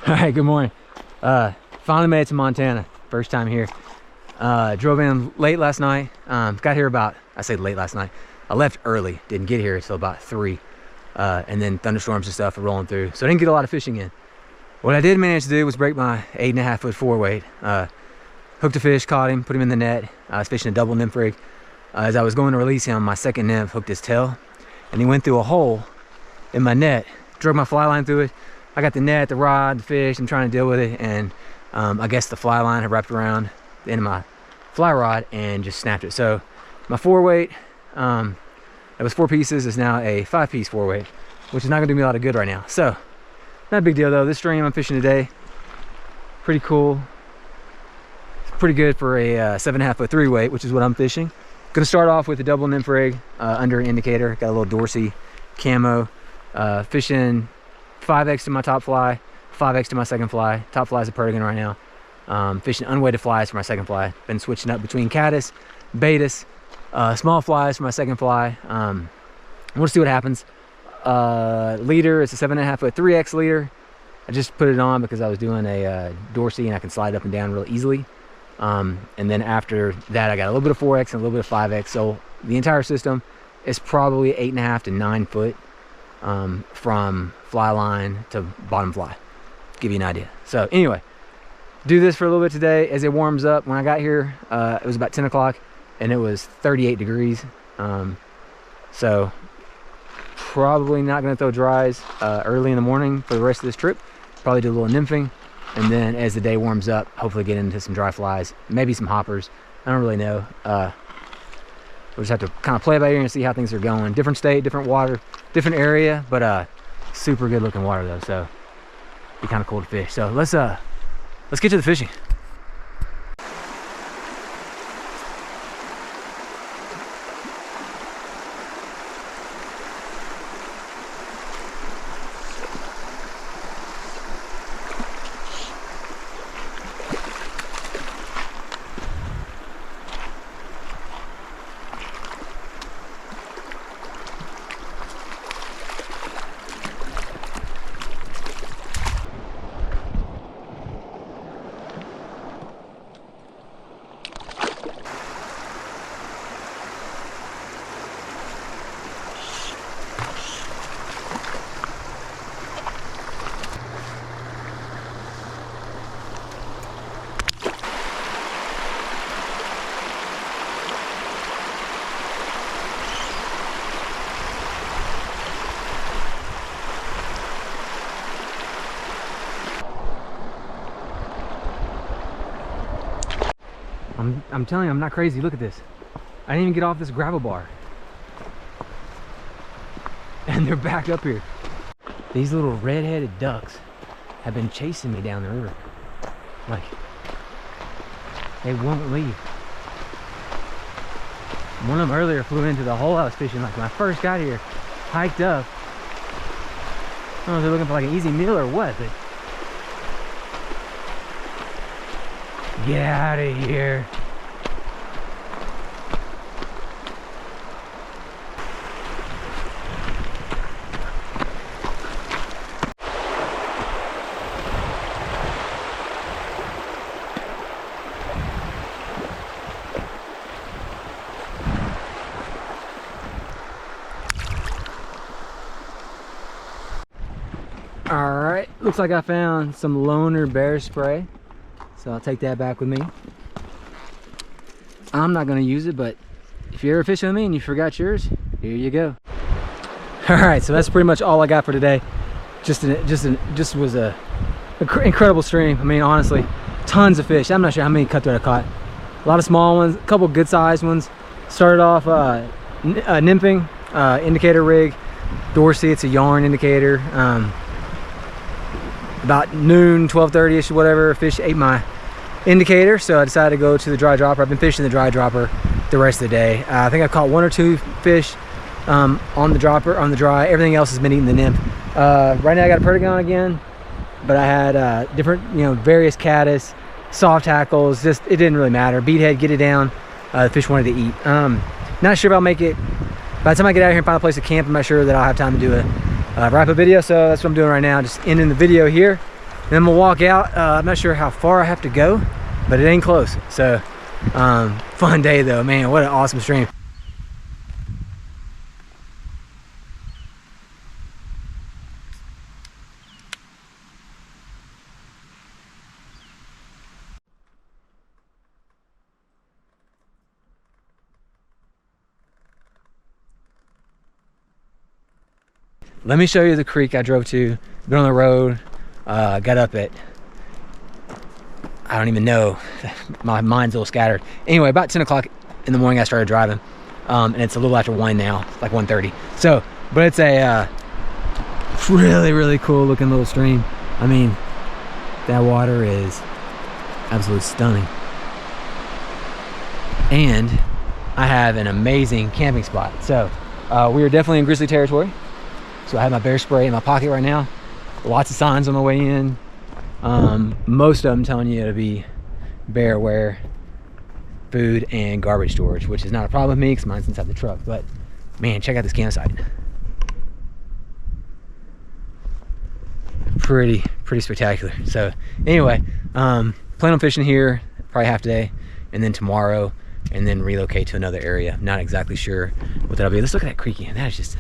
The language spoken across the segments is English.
All right, good morning. Finally made it to Montana. First time here. Drove in late last night. Got here about, I say late last night. I left early, didn't get here until about 3. And then thunderstorms and stuff are rolling through. So I didn't get a lot of fishing in. What I did manage to do was break my 8.5 foot 4 weight. Hooked a fish, caught him, put him in the net. I was fishing a double nymph rig. As I was going to release him, my second nymph hooked his tail. And he went through a hole in my net. Drug my fly line through it. I got the net, the rod, the fish. I'm trying to deal with it. And I guess the fly line had wrapped around the end of my fly rod and just snapped it. So my 4 weight, that was 4 pieces, is now a 5-piece 4 weight, which is not gonna do me a lot of good right now. So not a big deal though. This stream I'm fishing today, pretty cool. It's pretty good for a 7.5 foot 3 weight, which is what I'm fishing. Gonna start off with a double nymph rig under an indicator. Got a little Dorsey camo. Fishing 5X to my top fly, 5X to my second fly. Top fly is a Perdigan right now. Fishing unweighted flies for my second fly. Been switching up between caddis, betas, small flies for my second fly. We'll see what happens. Leader is a 7.5 foot 3X leader. I just put it on because I was doing a Dorsey and I can slide up and down real easily. And then after that, I got a little bit of 4X and a little bit of 5X. So the entire system is probably 8.5 to 9 foot from fly line to bottom fly. Give you an idea. So anyway, do this for a little bit today as it warms up. When I got here, it was about 10 o'clock and it was 38 degrees. So probably not going to throw dries early in the morning for the rest of this trip. Probably do a little nymphing, and then as the day warms up, hopefully get into some dry flies, maybe some hoppers. I don't really know. We'll just have to kind of play it by ear and see how things are going. Different state, different water, different area, but super good looking water though, so be kind of cool to fish. So let's get to the fishing. I'm telling you, I'm not crazy. Look at this. I didn't even get off this gravel bar. And they're back up here. These little red-headed ducks have been chasing me down the river. Like, they won't leave. One of them earlier flew into the hole I was fishing. Like when I first got here, hiked up. I don't know if they're looking for like an easy meal or what, but get out of here. All right, looks like I found some Loner bear spray. So I'll take that back with me. I'm not gonna use it, but if you're ever fishing with me and you forgot yours, here you go. All right, so that's pretty much all I got for today. Just was a incredible stream. I mean, honestly, tons of fish. I'm not sure how many cutthroat I caught. A lot of small ones, a couple good sized ones. Started off nymphing, indicator rig, Dorsey. It's a yarn indicator. About noon, 12:30ish, whatever, fish ate my indicator, so I decided to go to the dry dropper. I've been fishing the dry dropper the rest of the day. I think I caught 1 or 2 fish on the dropper, on the dry. Everything else has been eating the nymph. Right now I got a Perdigan again, but I had different, various caddis, soft tackles. Just, it didn't really matter. Beathead, get it down. The fish wanted to eat. Not sure if I'll make it. By the time I get out here and find a place to camp, I'm not sure that I'll have time to do a wrap-up video, so that's what I'm doing right now. Just ending the video here. And I'm gonna walk out. I'm not sure how far I have to go, but it ain't close. So fun day though, man. What an awesome stream. Let me show you the creek I drove to. Been on the road, got up at, I don't even know, my mind's a little scattered. Anyway, about 10 o'clock in the morning I started driving, and it's a little after 1 now, like 1:30. So, but it's a really, really cool looking little stream. I mean, that water is absolutely stunning. And I have an amazing camping spot. So we are definitely in grizzly territory. So I have my bear spray in my pocket right now. Lots of signs on my way in. Most of them telling you to be bear aware, food and garbage storage, which is not a problem with me because mine's inside the truck. But man, check out this campsite. Pretty spectacular. So anyway, plan on fishing here probably half today, and then tomorrow, and then relocate to another area. Not exactly sure what that'll be. Let's look at that creek again. That is just.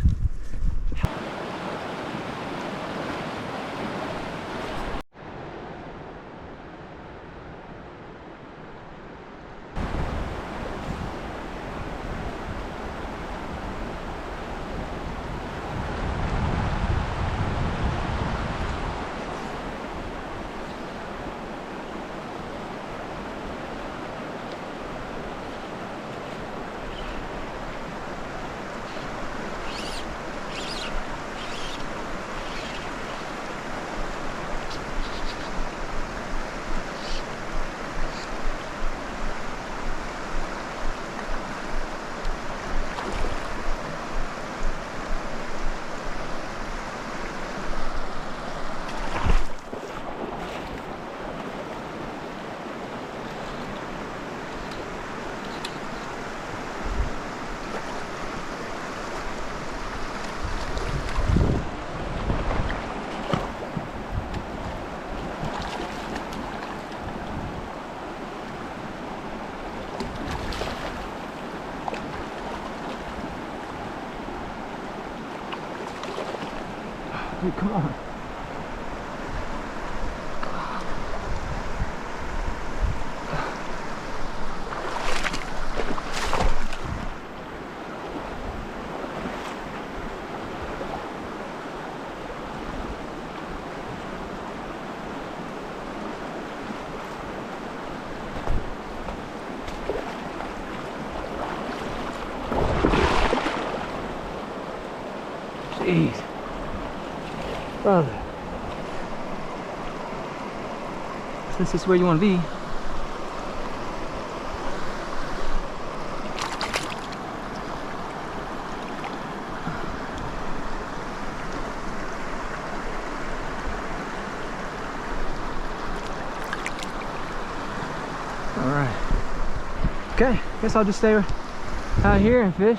Dude, come on. Jeez. Brother. This is where you want to be. All right. Okay, guess I'll just stay out here and fish.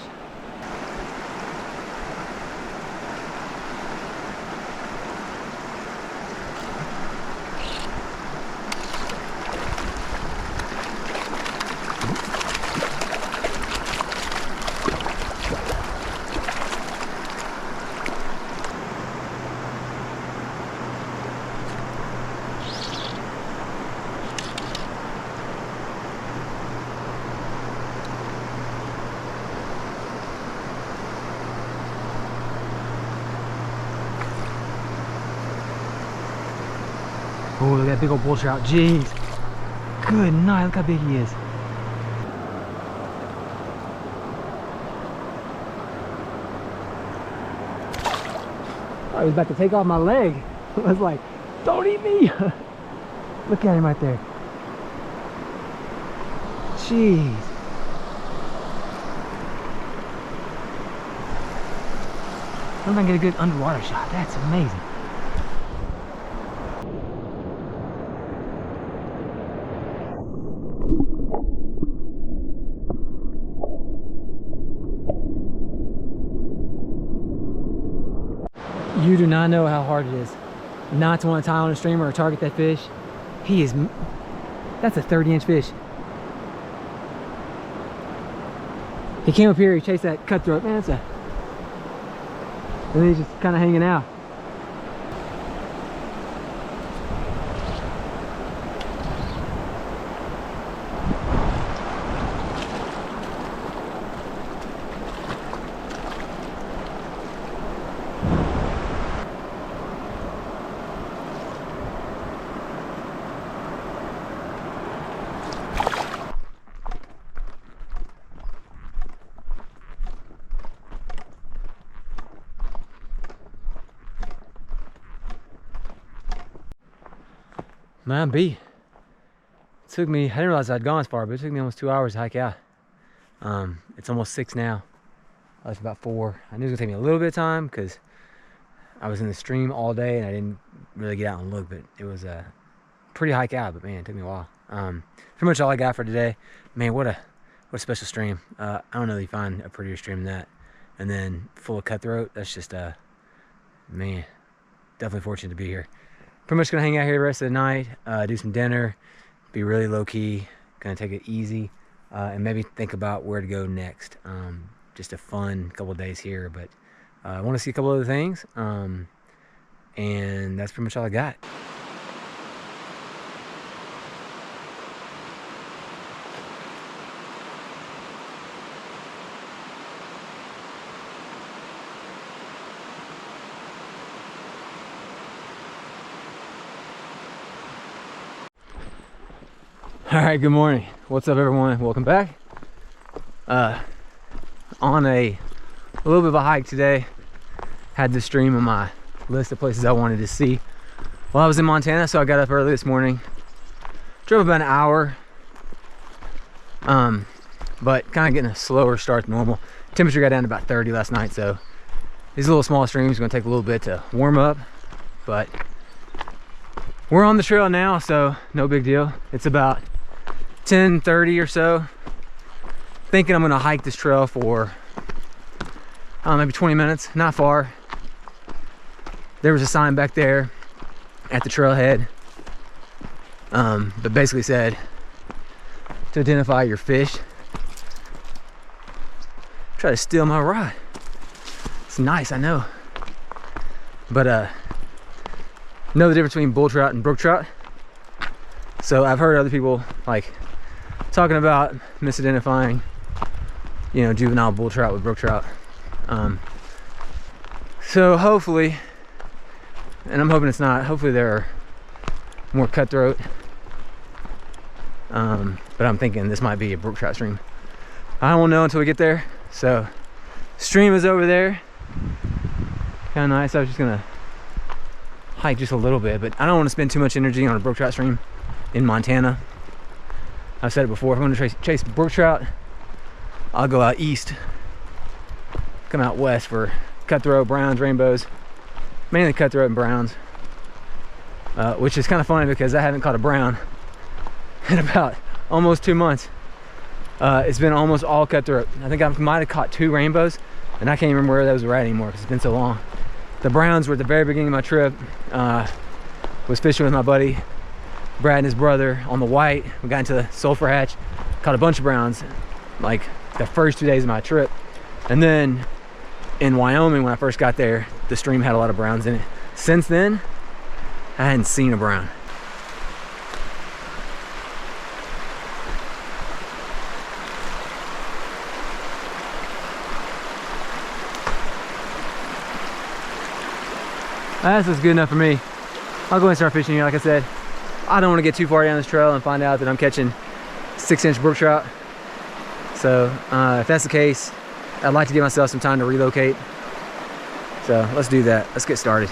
Oh, look at that big old bull trout. Jeez. Good night. Look how big he is. I was about to take off my leg. I was like, don't eat me. Look at him right there. Jeez. I'm gonna get a good underwater shot. That's amazing. You do not know how hard it is not to want to tie on a streamer or target that fish. That's a 30-inch fish. He came up here, he chased that cutthroat. Man, and then he's just kind of hanging out. Man, B. It took me, I didn't realize I'd gone as far, but it took me almost 2 hours to hike out. It's almost 6 now. I left about 4. I knew it was gonna take me a little bit of time because I was in the stream all day and I didn't really get out and look, but it was a pretty hike out, but man, it took me a while. Pretty much all I got for today. Man, what a special stream. I don't know if you find a prettier stream than that. And then full of cutthroat, that's just, man, definitely fortunate to be here. Pretty much gonna hang out here the rest of the night, do some dinner, be really low key, gonna take it easy, and maybe think about where to go next. Just a fun couple of days here, but I want to see a couple other things, and that's pretty much all I got. All right, good morning. What's up, everyone? Welcome back. On a little bit of a hike today. Had this stream on my list of places I wanted to see. Well, I was in Montana, so I got up early this morning. Drove about an hour, but kind of getting a slower start than normal. Temperature got down to about 30 last night, so these little small streams are gonna take a little bit to warm up, but we're on the trail now, so no big deal. It's about 10:30 or so. Thinking I'm gonna hike this trail for maybe 20 minutes, not far. There was a sign back there at the trailhead that basically said to identify your fish. Try to steal my rod. It's nice, I know, but know the difference between bull trout and brook trout. So I've heard other people like talking about misidentifying, you know, juvenile bull trout with brook trout. So hopefully, and I'm hoping it's not, hopefully there are more cutthroat. But I'm thinking this might be a brook trout stream. I won't know until we get there. So stream is over there. Kind of nice. I was just gonna hike just a little bit, but I don't want to spend too much energy on a brook trout stream in Montana. I've said it before, if I'm gonna chase brook trout, I'll go out east, come out west for cutthroat, browns, rainbows, mainly cutthroat and browns, which is kind of funny because I haven't caught a brown in about almost 2 months. It's been almost all cutthroat. I think I might have caught 2 rainbows, and I can't remember where those were at anymore because it's been so long. The browns were at the very beginning of my trip. Was fishing with my buddy Brad and his brother on the white. We got into the sulfur hatch, caught a bunch of browns like the first 2 days of my trip. And then in Wyoming, when I first got there, the stream had a lot of browns in it. Since then, I hadn't seen a brown. That's just good enough for me. I'll go and start fishing here. Like I said, I don't want to get too far down this trail and find out that I'm catching 6-inch brook trout. So if that's the case, I'd like to give myself some time to relocate. So let's do that. Let's get started.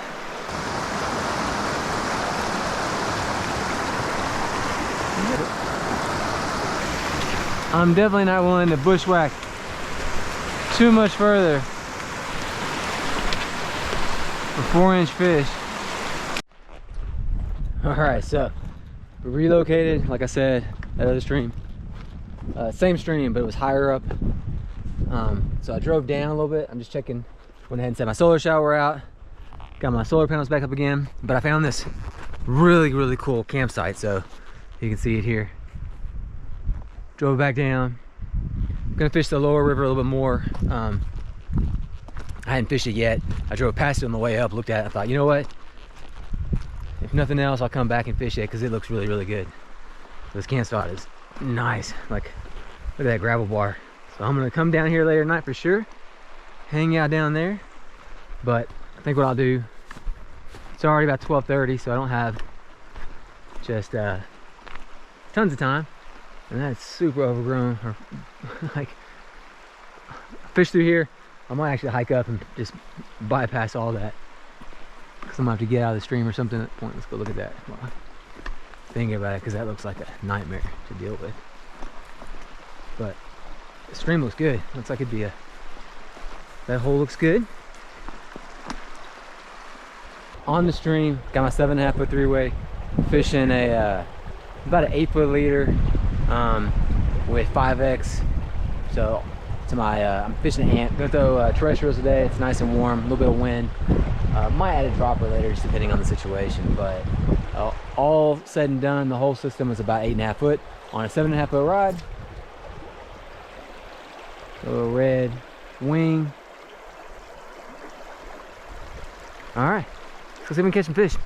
I'm definitely not willing to bushwhack too much further for 4-inch fish. All right, so we relocated, like I said, that other stream. Same stream, but it was higher up. So I drove down a little bit. I'm just checking, went ahead and set my solar shower out. Got my solar panels back up again, but I found this really cool campsite, so you can see it here. Drove back down. Gonna fish the lower river a little bit more. I hadn't fished it yet. I drove past it on the way up, looked at it, I thought, you know what? If nothing else, I'll come back and fish it because it looks really good. This campsite is nice. Like, look at that gravel bar. So I'm gonna come down here later tonight for sure. Hang out down there. But I think what I'll do, it's already about 12:30, so I don't have just tons of time. And that's super overgrown. Or like, fish through here. I might actually hike up and just bypass all that, because I'm gonna have to get out of the stream or something at that point. Let's go look at that. Well, thinking about it, because that looks like a nightmare to deal with. But the stream looks good. Looks like it'd be that hole looks good. On the stream, got my 7.5 foot three-way, fishing about an 8 foot leader with 5X. So to my I'm fishing an ant. Gonna throw terrestrials today. It's nice and warm, a little bit of wind. Might add a dropper later, just depending on the situation. But all said and done, the whole system was about 8.5 foot on a 7.5 foot rod. Little red wing. All right, let's see if we can catch some fish.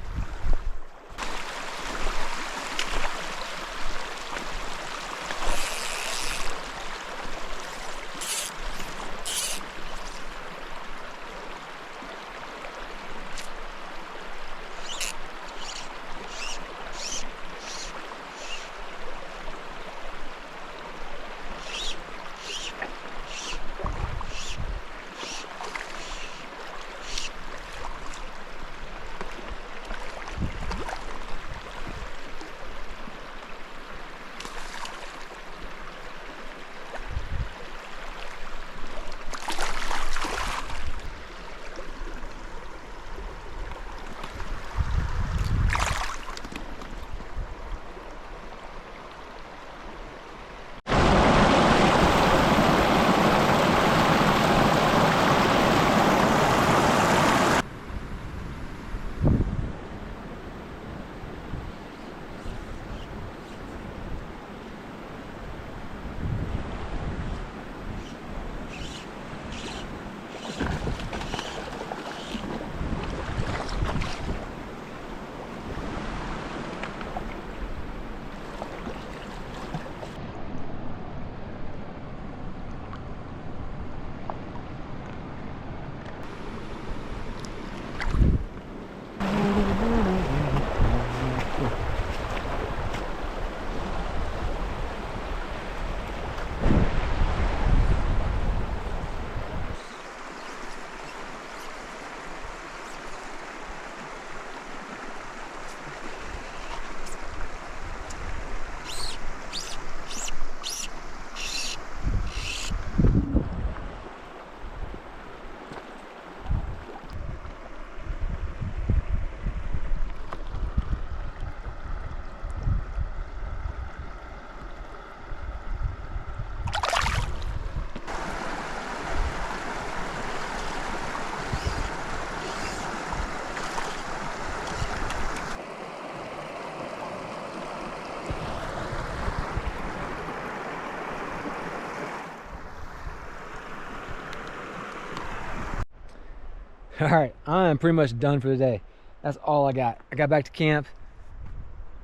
All right, I'm pretty much done for the day. That's all I got. I got back to camp,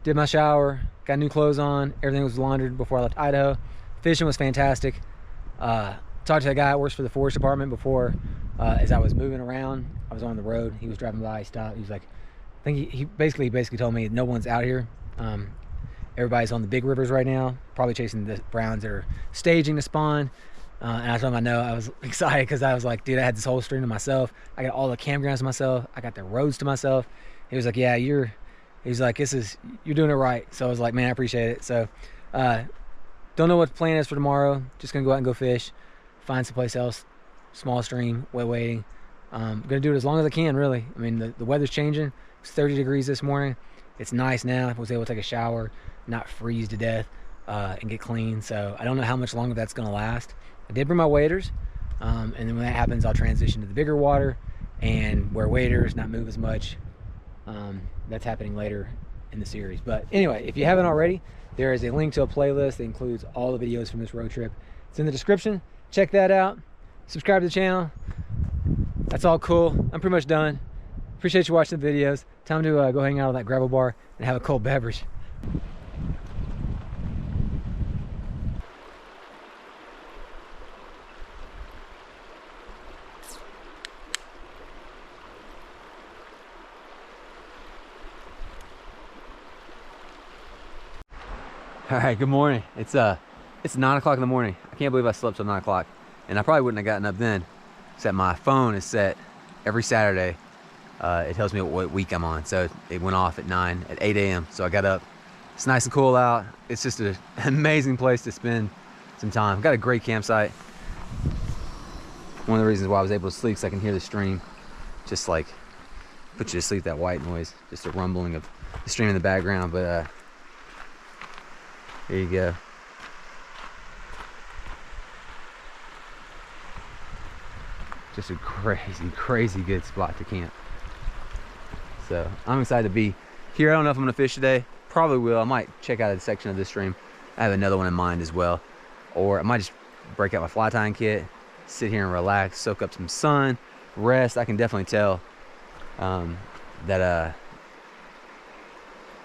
did my shower, got new clothes on, everything was laundered before I left Idaho. Fishing was fantastic. Talked to that guy that works for the forest department before, as I was moving around. I was on the road, he was driving by, he stopped, he was like, I think he basically told me no one's out here. Everybody's on the big rivers right now, probably chasing the browns that are staging to spawn. And I told him I know. I was excited because I was like, dude, I had this whole stream to myself. I got all the campgrounds to myself. I got the roads to myself. He was like, yeah, you're doing it right. So I was like, man, I appreciate it. So don't know what the plan is for tomorrow. Just gonna go out and go fish, find someplace else, small stream, waiting. Gonna do it as long as I can, really. I mean, the weather's changing. It's 30 degrees this morning. It's nice now. I was able to take a shower, not freeze to death, and get clean. So I don't know how much longer that's gonna last. I did bring my waders, and then when that happens, I'll transition to the bigger water and wear waders, not move as much. That's happening later in the series. But anyway, if you haven't already, there is a link to a playlist that includes all the videos from this road trip. It's in the description. Check that out. Subscribe to the channel. That's all cool. I'm pretty much done. Appreciate you watching the videos. Time to go hang out on that gravel bar and have a cold beverage. All right, good morning. It's 9 o'clock in the morning. I can't believe I slept till 9 o'clock, and I probably wouldn't have gotten up then, except my phone is set every Saturday. It tells me what week I'm on, so it went off at 8 a.m. So I got up. It's nice and cool out. It's just an amazing place to spend some time. Got a great campsite. One of the reasons why I was able to sleep is I can hear the stream, just like put you to sleep, that white noise, just a rumbling of the stream in the background. But there you go. Just a crazy, crazy good spot to camp. So I'm excited to be here. I don't know if I'm gonna fish today. Probably will. I might check out a section of this stream. I have another one in mind as well. Or I might just break out my fly tying kit, sit here and relax, soak up some sun, rest. I can definitely tell that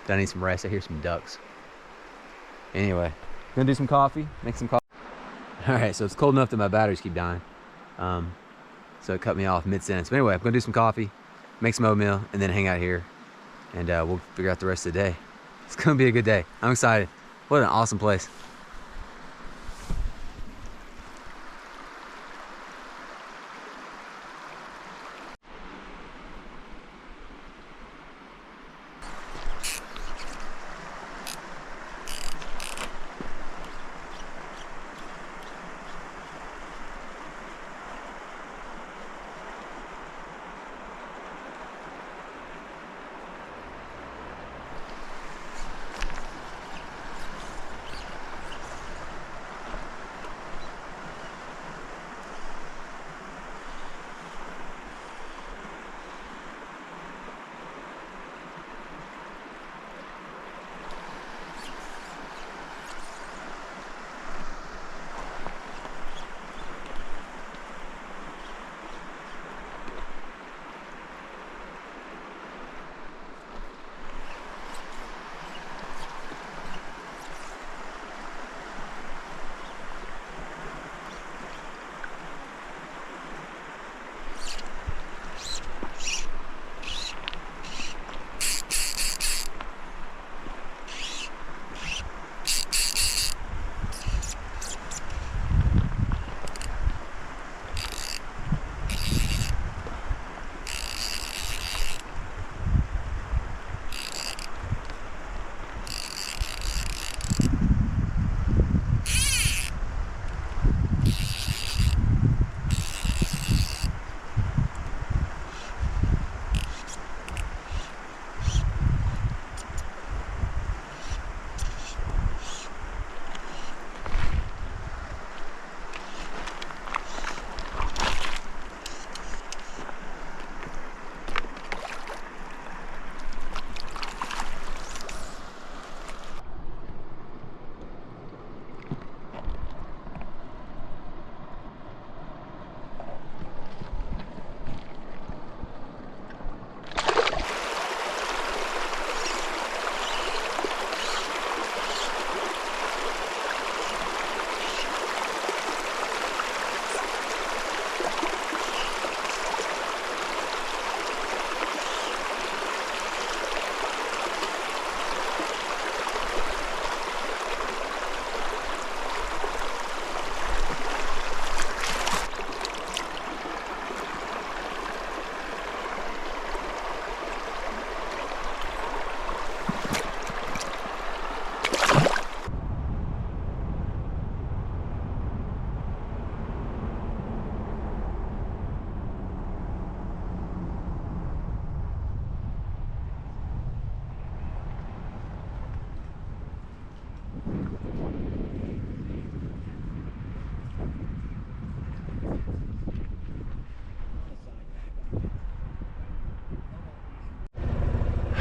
I need some rest. I hear some ducks. Anyway, gonna do some coffee, make some coffee. All right, so it's cold enough that my batteries keep dying. So it cut me off mid-sentence. But anyway, I'm gonna do some coffee, make some oatmeal, and then hang out here, and we'll figure out the rest of the day. It's gonna be a good day. I'm excited. What an awesome place.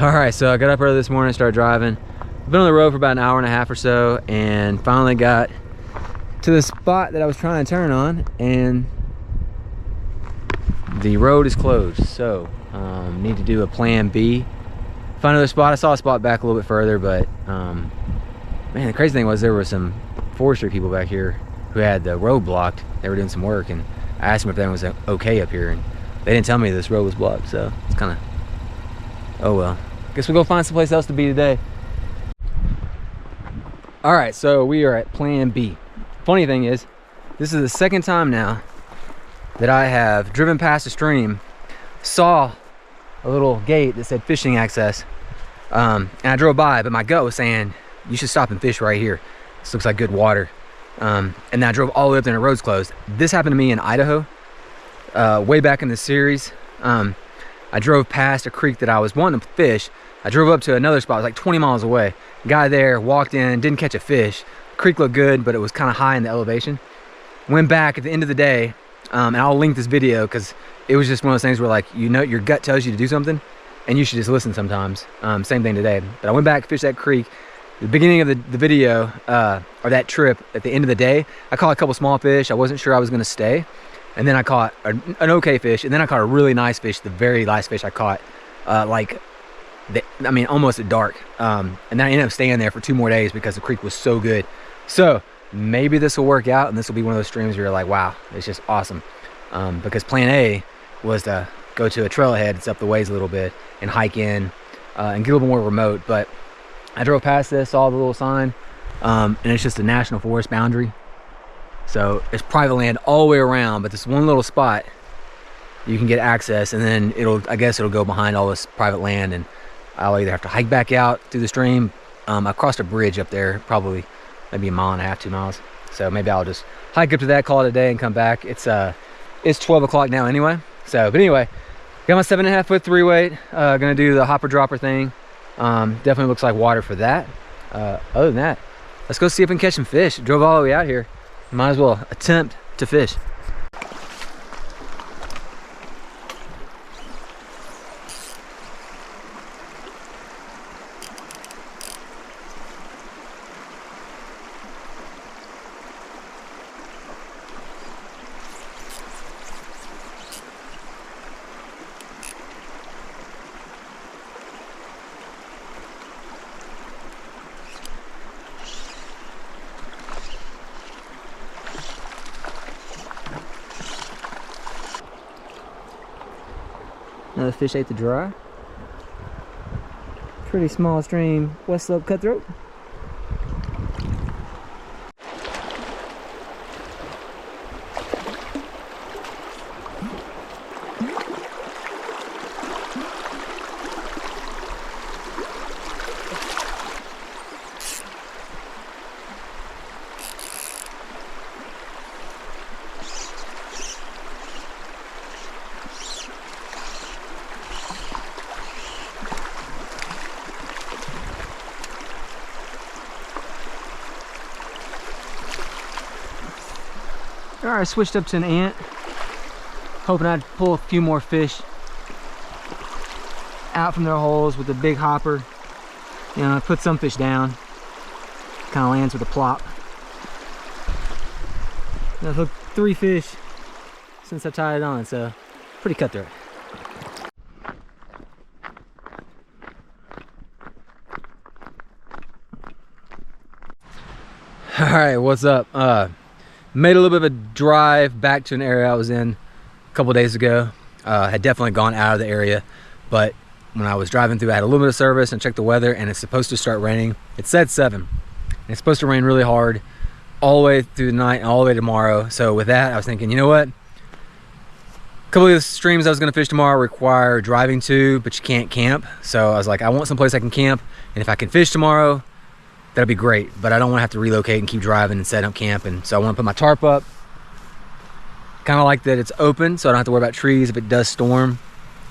All right, so I got up early this morning, started driving. Been on the road for about an hour and a half or so, and finally got to the spot that I was trying to turn on, and the road is closed. So need to do a plan B. Find another spot. I saw a spot back a little bit further, but man, the crazy thing was there were some forestry people back here who had the road blocked. They were doing some work, and I asked them if everything was okay up here, and they didn't tell me this road was blocked. So it's kind of, oh well. Guess we'll go find someplace else to be today. All right, so we are at plan B. Funny thing is, this is the second time now that I have driven past a stream, saw a little gate that said fishing access, and I drove by, but my gut was saying, you should stop and fish right here. This looks like good water. And then I drove all the way up there and the road's closed. This happened to me in Idaho, way back in the series. I drove past a creek that I was wanting to fish. I drove up to another spot, it was like 20 miles away. Guy there, walked in, didn't catch a fish. The creek looked good, but it was kind of high in the elevation. Went back at the end of the day, and I'll link this video because it was just one of those things where, like, you know, your gut tells you to do something and you should just listen sometimes. Same thing today. But I went back, fished that creek. At the beginning of the video, or that trip, at the end of the day, I caught a couple small fish. I wasn't sure I was gonna stay. And then I caught an okay fish, and then I caught a really nice fish. The very last fish I caught, almost at dark. And then I ended up staying there for 2 more days because the creek was so good. So maybe this will work out, and this will be one of those streams where you're like, wow, it's just awesome. Because plan A was to go to a trailhead, it's up the ways a little bit, and hike in, and get a little more remote. But I drove past this, saw the little sign, and it's just a national forest boundary. So it's private land all the way around, but this one little spot you can get access, and then I guess it'll go behind all this private land, and I'll either have to hike back out through the stream. I crossed a bridge up there, probably maybe 1.5 miles, 2 miles. So maybe I'll just hike up to that, call it a day, and come back. It's 12 o'clock now anyway. So, but anyway, got my 7.5 foot 3 weight. Gonna do the hopper dropper thing. Definitely looks like water for that. Other than that, let's go see if we can catch some fish. Drove all the way out here. Might as well attempt to fish. Another fish ate the dry. Pretty small stream, West Slope cutthroat. All right, I switched up to an ant, hoping I'd pull a few more fish out from their holes with a big hopper. You know, I put some fish down, kind of lands with a plop. And I've hooked 3 fish since I tied it on, so pretty cutthroat. All right, what's up? Made a little bit of a drive back to an area I was in a couple days ago. Had definitely gone out of the area, but when I was driving through, I had a little bit of service and checked the weather, and it's supposed to start raining. It said 7, and it's supposed to rain really hard all the way through the night and all the way tomorrow. So with that, I was thinking, you know what? A couple of the streams I was gonna fish tomorrow require driving to, but you can't camp. So I was like, I want someplace I can camp, and if I can fish tomorrow, that'd be great, but I don't want to have to relocate and keep driving and setting up camp. And so I want to put my tarp up. Kind of like that it's open, so I don't have to worry about trees if it does storm.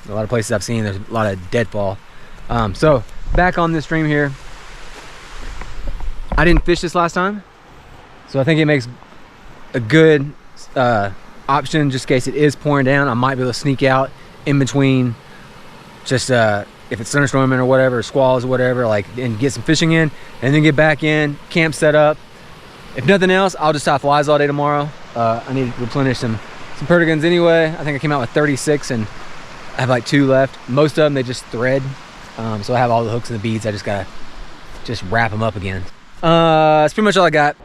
A lot of places I've seen, there's a lot of deadfall. So back on this stream here. I didn't fish this last time, so I think it makes a good option just in case it is pouring down. I might be able to sneak out in between just if it's thunderstorming or whatever, squalls or whatever, like, and get some fishing in, and then get back in, camp set up. If nothing else, I'll just tie flies all day tomorrow. I need to replenish some perdigons anyway. I think I came out with 36 and I have like 2 left. Most of them, they just thread. So I have all the hooks and the beads. I just gotta wrap them up again. That's pretty much all I got.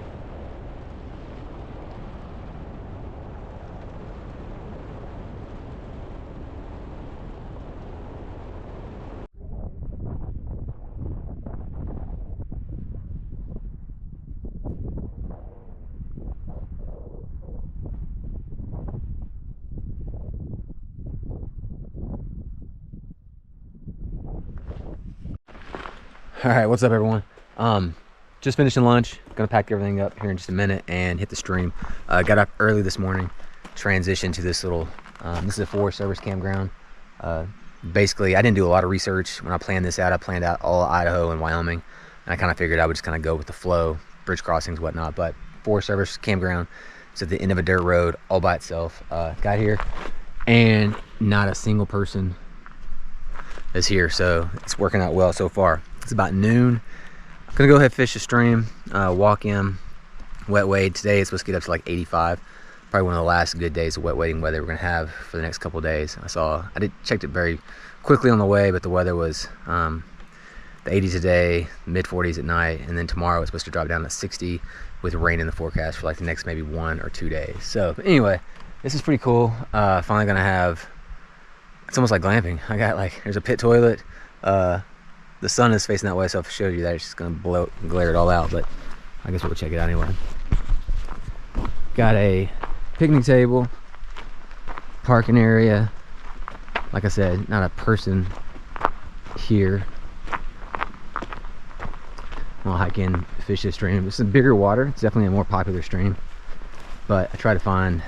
All right, what's up everyone? Just finishing lunch, gonna pack everything up here in just a minute and hit the stream. Got up early this morning, transitioned to this little, this is a Forest Service campground. Basically, I didn't do a lot of research when I planned this out. I planned out all of Idaho and Wyoming, and I kind of figured I would just kind of go with the flow, bridge crossings, whatnot, but Forest Service campground. It's at the end of a dirt road all by itself. Got here and not a single person is here, so it's working out well so far. It's about noon. I'm gonna go ahead and fish the stream, walk in, wet wade. Today it's supposed to get up to like 85. Probably one of the last good days of wet wading weather we're gonna have for the next couple of days. I checked it very quickly on the way, but the weather was the 80s a day, mid 40s at night, and then tomorrow it's supposed to drop down to 60 with rain in the forecast for like the next maybe 1 or 2 days. So but anyway, this is pretty cool. Finally gonna have, it's almost like glamping. I got like, there's a pit toilet. The sun is facing that way, so if I showed you that, it's just gonna glare it all out, but I guess we'll check it out anyway. Got a picnic table, parking area. Like I said, not a person here. I'll hike in, fish this stream. It's a bigger water. It's definitely a more popular stream, but I tried to find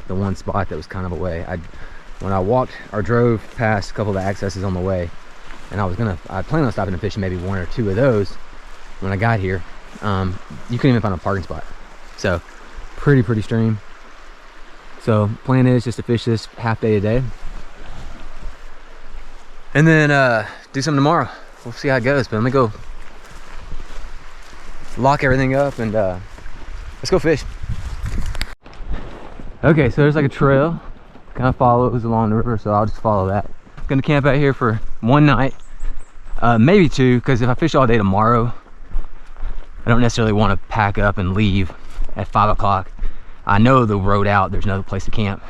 the one spot that was kind of away. When I walked or drove past a couple of the accesses on the way, and I planned on stopping and fishing maybe 1 or 2 of those when I got here. You couldn't even find a parking spot. So pretty stream. So plan is just to fish this half day a day, and then do something tomorrow. We'll see how it goes, but let me go lock everything up and let's go fish. Okay, so there's like a trail kind of follows along the river, so I'll just follow that. Gonna camp out here for 1 night, maybe 2, because if I fish all day tomorrow, I don't necessarily want to pack up and leave at 5 o'clock. I know the road out, there's no place to camp.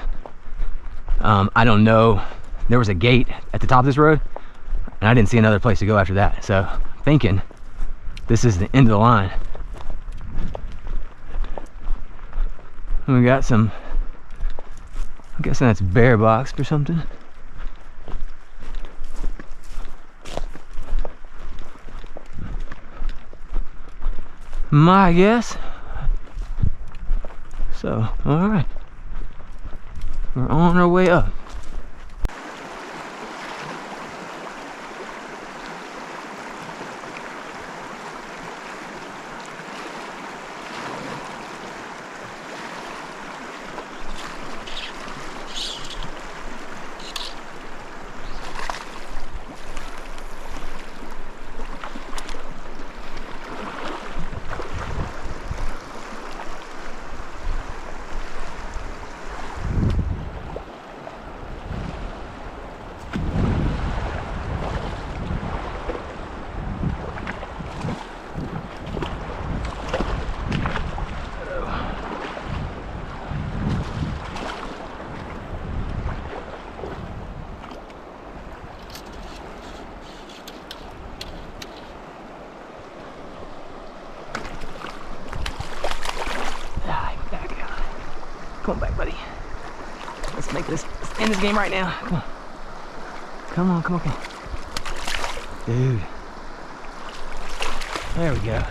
I don't know, there was a gate at the top of this road, and I didn't see another place to go after that, so I'm thinking this is the end of the line. And we got some, I'm guessing that's bear box or something. My guess. So, all right, we're on our way up. Come on back, buddy. Let's end this game right now. Come on. Dude. There we go.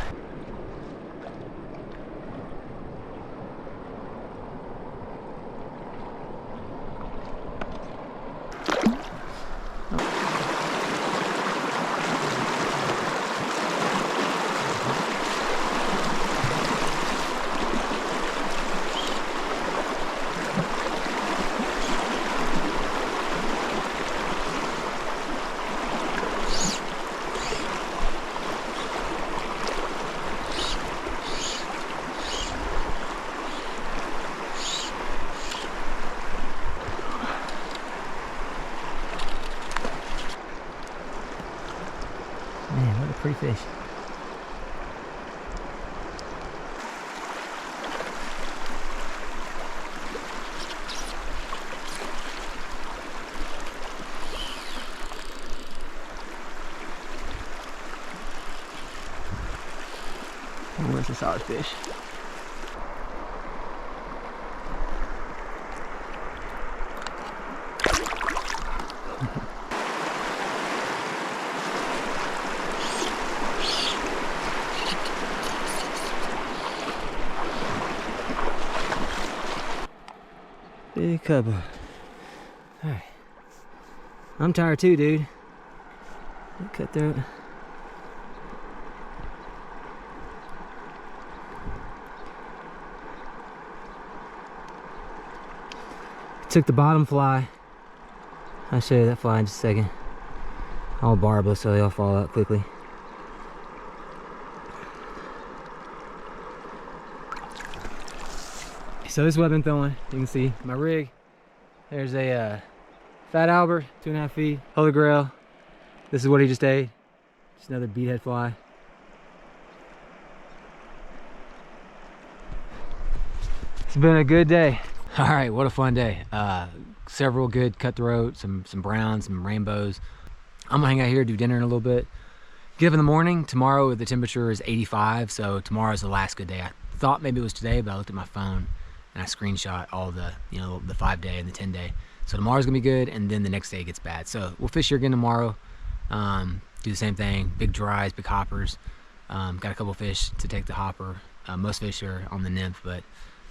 Man, what a pretty fish. Oh, that's a solid fish. Big couple. Alright. I'm tired too, dude. Cutthroat. Took the bottom fly. I'll show you that fly in just a second. All barbless, so they all fall out quickly. So this is what I've been throwing. You can see my rig. There's a Fat Albert, 2.5 feet. Holy Grail. This is what he just ate. Just another beadhead fly. It's been a good day. All right, what a fun day. Several good cutthroat, some browns, some rainbows. I'm gonna hang out here, do dinner in a little bit. Get up in the morning. Tomorrow the temperature is 85, so tomorrow's the last good day. I thought maybe it was today, but I looked at my phone and I screenshot all the, you know, the 5-day and the 10-day. So tomorrow's gonna be good, and then the next day gets bad. So we'll fish here again tomorrow. Do the same thing, big dries, big hoppers. Got a couple fish to take the hopper. Most fish are on the nymph, but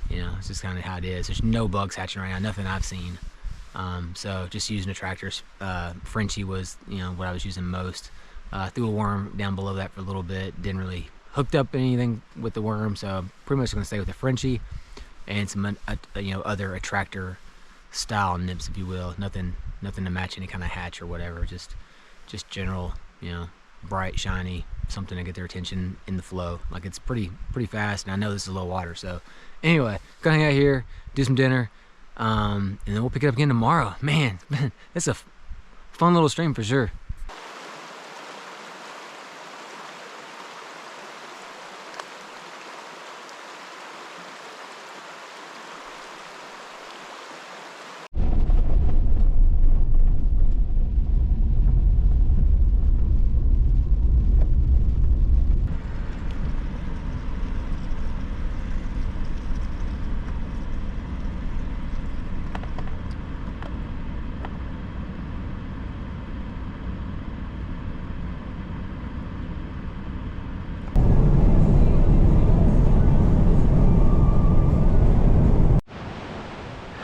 you know, it's just kind of how it is. There's no bugs hatching right now, nothing I've seen. So just using attractors. Frenchie was, you know, what I was using most. Threw a worm down below that for a little bit. Didn't really hooked up anything with the worm, so I'm pretty much gonna stay with the Frenchie and some, you know, other attractor style nymphs, if you will. Nothing to match any kind of hatch or whatever. Just general, you know, bright, shiny, something to get their attention in the flow. Like, it's pretty fast, and I know this is low water. So anyway, gonna hang out here, do some dinner, and then we'll pick it up again tomorrow. Man, it's a fun little stream for sure.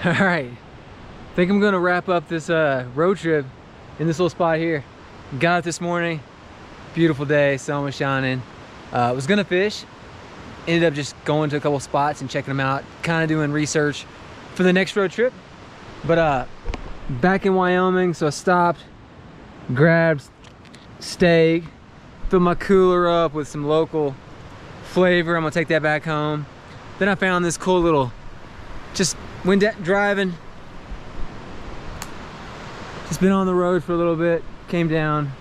All right, I think I'm gonna wrap up this road trip in this little spot here. Got out this morning, beautiful day, sun was shining. Was gonna fish, ended up just going to a couple spots and checking them out, kind of doing research for the next road trip. But back in Wyoming, so I stopped, grabbed steak, filled my cooler up with some local flavor. I'm gonna take that back home. Then I found this cool little, just went driving, just been on the road for a little bit, came down.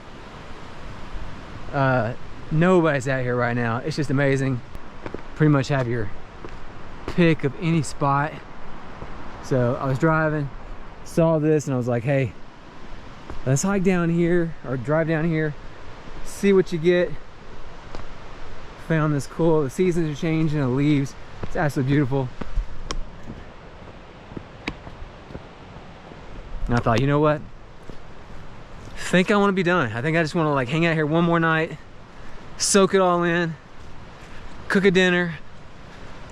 Nobody's out here right now. It's just amazing. Pretty much have your pick of any spot. So I was driving, saw this, and I was like, hey, let's hike down here or drive down here, see what you get. Found this cool, the seasons are changing, the leaves, it's absolutely beautiful. And I thought, you know what? I think I want to be done. I think I just want to like hang out here one more night, soak it all in, cook a dinner,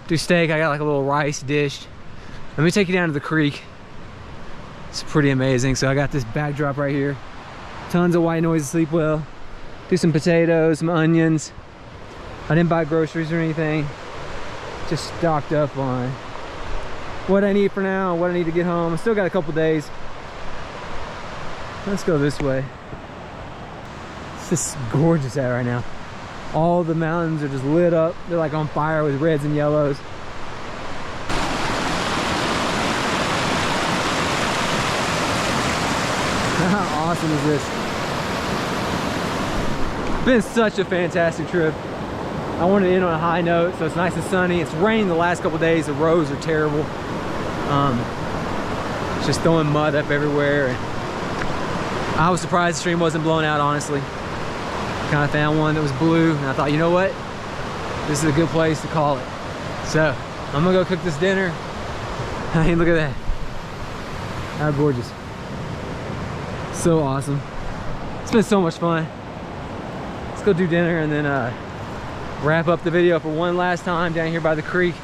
do steak. I got like a little rice dish. Let me take you down to the creek. It's pretty amazing. So I got this backdrop right here. Tons of white noise to sleep well. Do some potatoes, some onions. I didn't buy groceries or anything. Just stocked up on what I need for now, what I need to get home. I still got a couple days. Let's go this way. It's just gorgeous out right now. All the mountains are just lit up. They're like on fire with reds and yellows. How awesome is this? Been such a fantastic trip. I wanted to end on a high note, so it's nice and sunny. It's rained the last couple days. The roads are terrible. It's just throwing mud up everywhere. And I was surprised the stream wasn't blown out, honestly. Kind of found one that was blue, and I thought, you know what? This is a good place to call it. So I'm gonna go cook this dinner. I mean, look at that. How gorgeous. So awesome. It's been so much fun. Let's go do dinner and then wrap up the video for one last time down here by the creek.